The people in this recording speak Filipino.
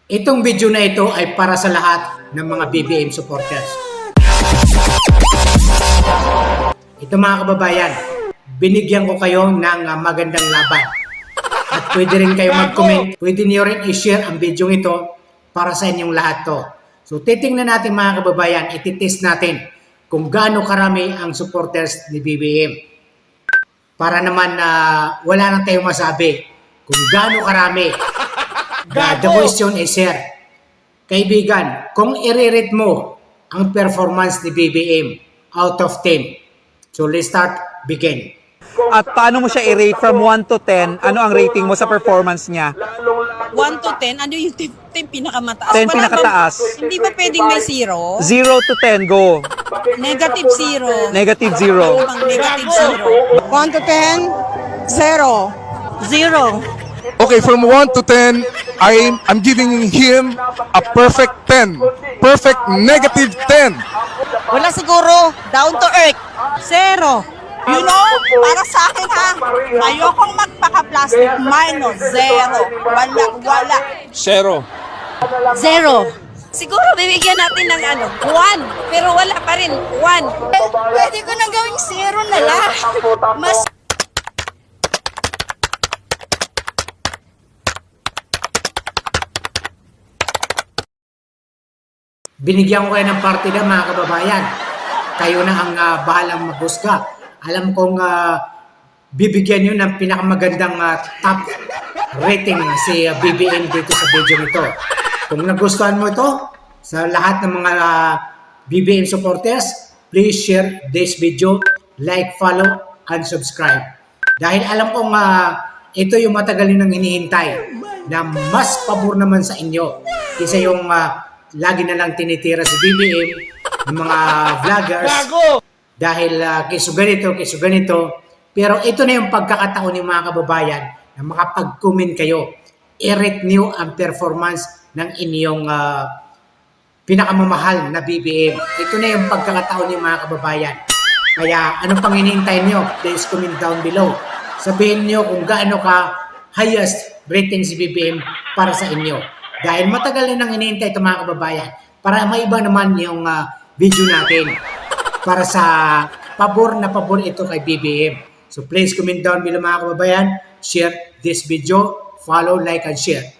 Itong video na ito ay para sa lahat ng mga BBM supporters. Ito mga kababayan, binigyan ko kayo ng magandang laban. At pwede rin kayo mag-comment, pwede niyo rin i-share ang video ito para sa inyong lahat to. So titingnan natin mga kababayan, ititest natin kung gaano karami ang supporters ni BBM. Para naman wala nang tayong masabi kung gaano karami. The question is here. Kaibigan, kung i-rate mo ang performance ni BBM out of 10. So let's start, begin. At paano mo siya i-rate from 1 to 10? Ano ang rating mo sa performance niya? 1 to 10, ano yung 10 pinakamataas? 10 pinakataas. Hindi ba pwedeng may 0? 0 to 10, go. Negative 0. Negative Ano 0. bang negative 0? 1 to 10, 0. 0. Okay, from 1 to 10, I'm giving him a perfect 10. Perfect negative 10. Wala siguro, down to earth. 0. You know, para sa akin ha, ayokong magpaka-plastic, minus 0. Wala. Zero. 0. Siguro bibigyan natin ng 1. Pero wala pa rin, 1. Pwede ko nang gawing 0 na lang. Mas Binigyan ko kayo ng partida mga kababayan. Kayo na ang bahalang maghusga. Alam kong bibigyan nyo ng pinakamagandang top rating si BBM dito sa video nito. Kung nagustuhan mo ito, sa lahat ng mga BBM supporters, please share this video, like, follow, and subscribe. Dahil alam kong ito yung matagal nyo nang hinihintay na mas pabor naman sa inyo kaysa yung lagi na lang tinitira si BBM ng mga vloggers dahil kiso ganito. Pero ito na yung pagkakataon ng mga kababayan na makapag-comment kayo. I-rate nyo ang performance ng inyong pinakamamahal na BBM. Ito na yung pagkakataon ng mga kababayan. Kaya anong pang hinihintay nyo? Please comment down below. Sabihin nyo kung gaano ka highest rating si BBM para sa inyo. Dahil matagal na nang hinihintay ito mga kababayan para maiba naman yung video natin para sa pabor na pabor ito kay BBM. So please comment down below mga kababayan, share this video, follow, like, and share.